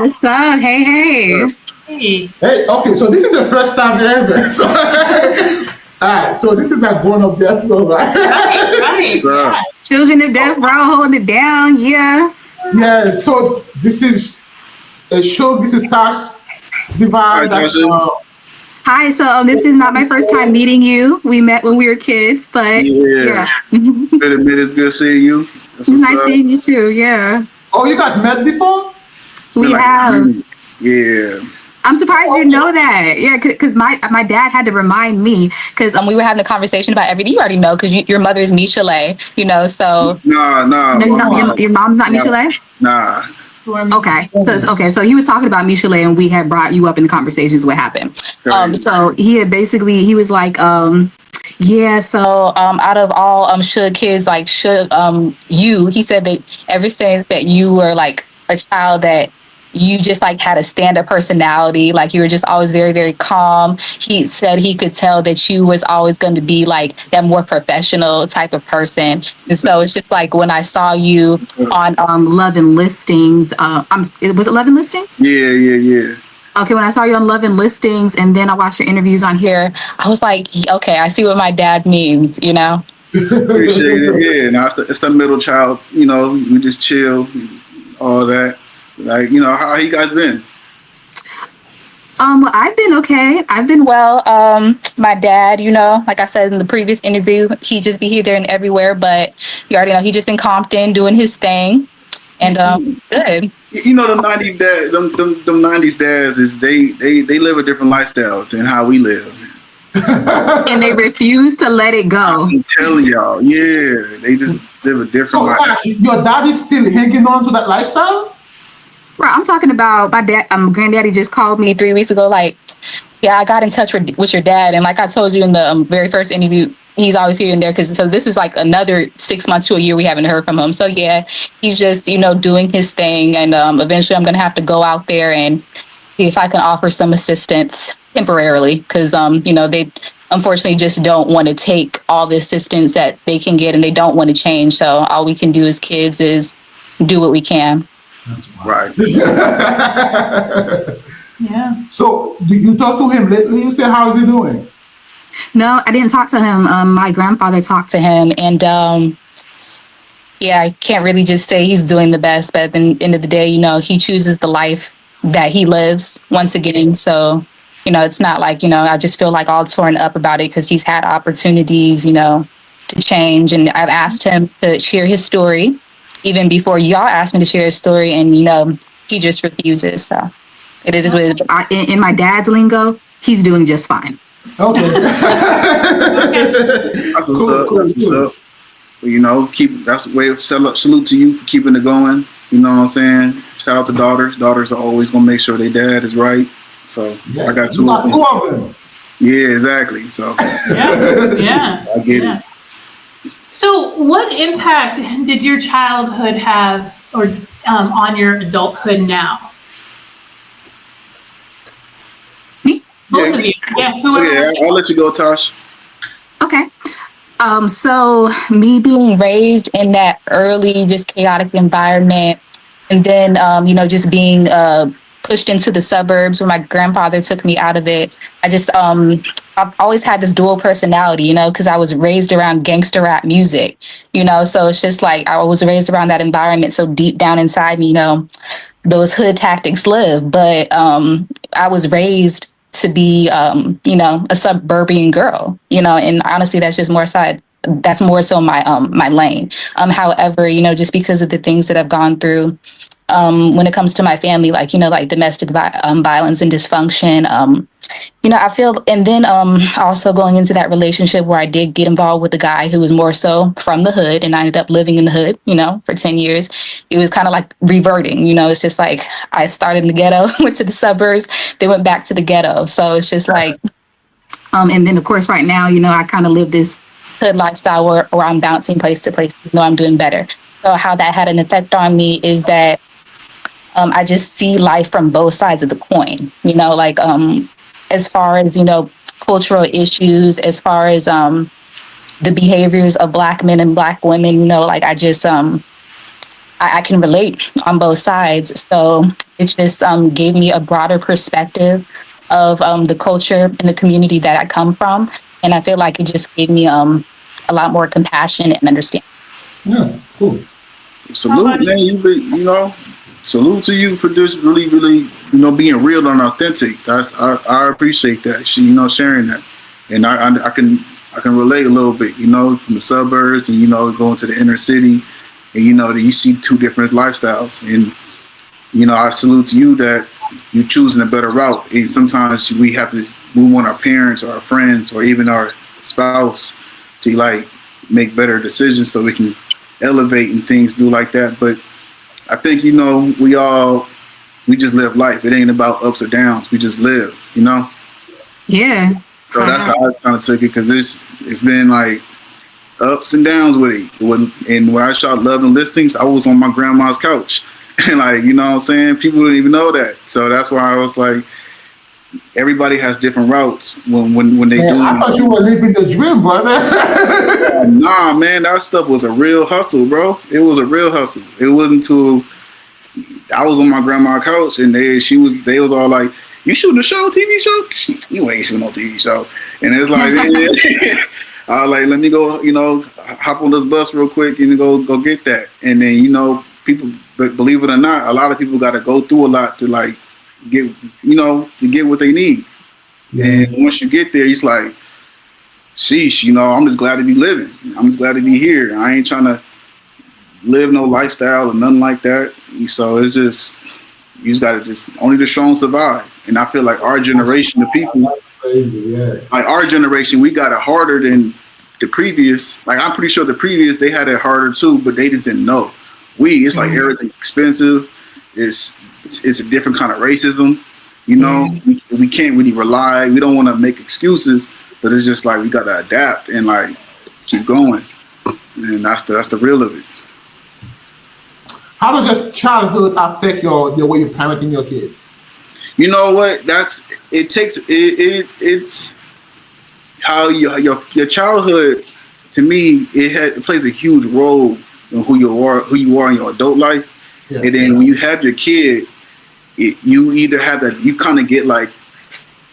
What's up? Hey, hey. Hey. Hey, okay, so this is the first time ever. So, all right, so this is not going up Deathrow, right? Right. Yeah. Children of Death Row holding it down. Yeah. Yeah, so this is a show. This is Tash Divine. Hi, Tasha. Hi. So this is not my first time meeting you. We met when we were kids, but Yeah. it's It's been a minute. It's good seeing you. That's what's nice up. seeing you too. Yeah. Oh, you guys met before? We Like, have. Yeah. I'm surprised you know that. Yeah, because my dad had to remind me because we were having a conversation about everything. You already know because your mother's Michelet, so. Nah. No, your mom's not Michelet? Nah. Okay, so he was talking about Michelet, and we had brought you up in the conversations. What happened? So he was like, yeah. So out of all Suge kids, like Suge, he said that ever since that you were like a child that you just like had a stand-up personality, like you were just always very, very calm. He said he could tell that you was always going to be like that more professional type of person. And so it's just like when I saw you on Love and Listings, was it Love and Listings? Yeah. Okay, when I saw you on Love and Listings and then I watched your interviews on here, I was like, okay, I see what my dad means, Appreciate it. Yeah. Now it's the middle child. We just chill, all that. Like, how you guys been? I've been okay. I've been well. My dad, like I said in the previous interview, he just be here, there, and everywhere. But you already know he just in Compton doing his thing, and good. The '90s dad, them '90s dads is they live a different lifestyle than how we live, and they refuse to let it go. I'm telling y'all, yeah, they just live a different life. Tash, your dad is still hanging on to that lifestyle? Right, I'm talking about my dad. Granddaddy just called me 3 weeks ago. Like, yeah, I got in touch with your dad, and like I told you in the very first interview, he's always here and there so this is like another 6 months to a year we haven't heard from him. So yeah, he's just doing his thing, and eventually I'm gonna have to go out there and see if I can offer some assistance temporarily because they unfortunately just don't want to take all the assistance that they can get, and they don't want to change. So all we can do as kids is do what we can. That's right. Yeah. So, did you talk to him lately? You said, how's he doing? No, I didn't talk to him. My grandfather talked to him, and I can't really just say he's doing the best. But at the end of the day, he chooses the life that he lives once again. So, it's not like I just feel like all torn up about it because he's had opportunities, to change, and I've asked him to share his story. Even before y'all asked me to share his story, and he just refuses. So it is what it is. In my dad's lingo, he's doing just fine. Okay. That's what's up. That's what's up. That's a way of salute to you for keeping it going. You know what I'm saying? Shout out to daughters. Daughters are always gonna make sure their dad is right. So I got two of them. Yeah, exactly. So yeah. I get it. So, what impact did your childhood have, or on your adulthood now? Me? Both of you. Yeah. Whoever. I'll let you go, Tash. Okay. So me being raised in that early, just chaotic environment, and then just being pushed into the suburbs when my grandfather took me out of it. I just I've always had this dual personality, because I was raised around gangster rap music, so it's just like I was raised around that environment. So deep down inside me, those hood tactics live. But I was raised to be a suburban girl, and honestly that's just that's more so my lane. However, just because of the things that I've gone through, when it comes to my family, like domestic violence and dysfunction, I feel, and then also going into that relationship where I did get involved with a guy who was more so from the hood, and I ended up living in the hood, for 10 years. It was kind of like reverting, it's just like I started in the ghetto, went to the suburbs, then went back to the ghetto. So it's just like, and then of course right now, I kind of live this hood lifestyle where I'm bouncing place to place, I'm doing better. So how that had an effect on me is that I just see life from both sides of the coin, as far as, cultural issues, as far as the behaviors of Black men and Black women, I just I can relate on both sides. So it just gave me a broader perspective of the culture and the community that I come from. And I feel like it just gave me a lot more compassion and understanding. Yeah, cool. Salute, man. Salute to you for just really, really, being real and authentic. I appreciate that. Sharing that, and I can relate a little bit. From the suburbs and going to the inner city, and that you see two different lifestyles. And I salute to you that you're choosing a better route. And sometimes we want our parents or our friends or even our spouse to make better decisions so we can elevate and things do like that. But I think we just live life. It ain't about ups or downs. We just live. Yeah. So that's how I kind of took it, because it's been like ups and downs with it. And when I shot Love and Listings, I was on my grandma's couch, and what I'm saying, people didn't even know that. So that's why I was like, everybody has different routes when they do. I thought you were living the dream, brother. Nah, man, that stuff was a real hustle, bro. It was a real hustle. It wasn't until I was on my grandma's couch and they was all like, "You shooting a show, TV show? You ain't shooting no TV show." And it's like, I was like, let me go, hop on this bus real quick and go get that. And then people, but believe it or not, a lot of people got to go through a lot to get what they need. Yeah. And once you get there, it's like, sheesh, I'm just glad to be living. I'm just glad to be here. I ain't trying to live no lifestyle or nothing like that. So it's just, you just got to only the strong survive. And I feel like our generation of people, our generation, we got it harder than the previous. I'm pretty sure the previous, they had it harder too, but they just didn't know. It's like everything's expensive. It's a different kind of racism. We can't really rely. We don't want to make excuses, but it's just like we got to adapt and keep going. And that's the real of it. How does your childhood affect the way you're parenting your kids? You know what? It's how your childhood, to me, it plays a huge role in who you are in your adult life. Yeah. And then when you have your kid, you either have that, you kind of get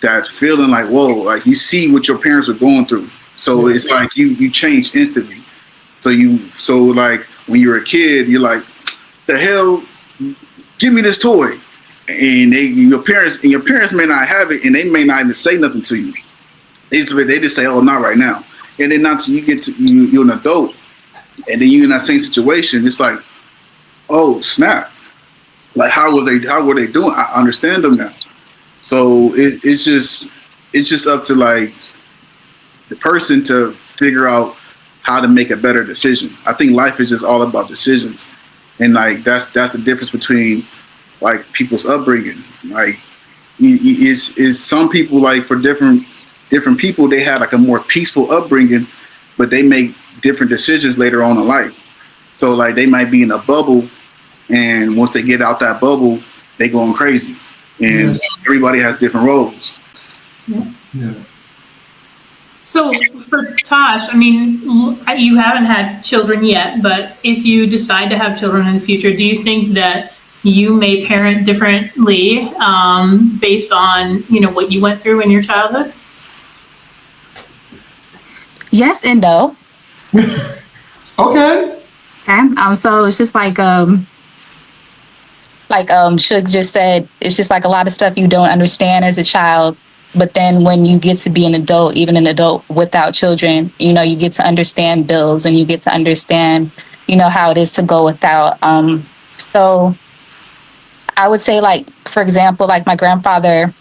that feeling whoa, you see what your parents are going through. So it's like you change instantly. So when you're a kid, you're like, the hell, give me this toy. And your parents may not have it, and they may not even say nothing to you. They just say, "Oh, not right now." And then not till you get to you're an adult, and then you're in that same situation. It's like, oh snap! How were they doing? I understand them now. So it's just up to the person to figure out how to make a better decision. I think life is just all about decisions, and that's the difference between people's upbringing. Is some people for different people, they had a more peaceful upbringing, but they make different decisions later on in life. So they might be in a bubble, and once they get out that bubble, they going crazy. And everybody has different roles. Yeah. So for Tash, you haven't had children yet, but if you decide to have children in the future, do you think that you may parent differently based on what you went through in your childhood? Yes and no. Okay. So it's just Suge just said, it's just a lot of stuff you don't understand as a child, but then when you get to be an adult, even an adult without children, you get to understand bills and you get to understand, how it is to go without. So I would say, for example, my grandfather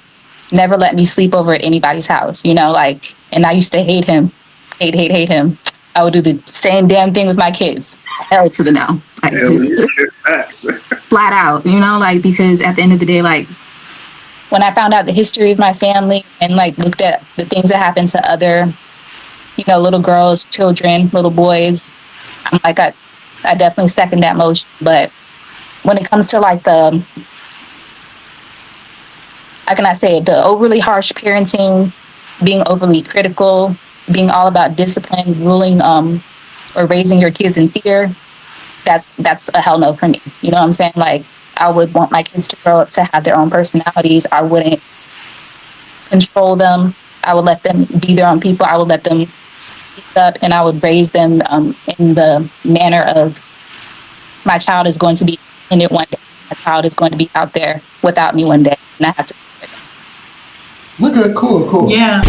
never let me sleep over at anybody's house, and I used to hate him, hate him. I would do the same damn thing with my kids. Hell to the no. Flat out, because at the end of the day, when I found out the history of my family and looked at the things that happened to other, little girls, children, little boys, I'm I definitely second that motion. But when it comes to the, how can I say it, the overly harsh parenting, being overly critical, being all about discipline, ruling or raising your kids in fear, that's a hell no for me. You know what I'm saying? Like, I would want my kids to grow up to have their own personalities. I wouldn't control them. I would let them be their own people. I would let them speak up, and I would raise them in the manner of, my child is going to be independent one day. My child is going to be out there without me one day, and I have to. Look at cool. Yeah.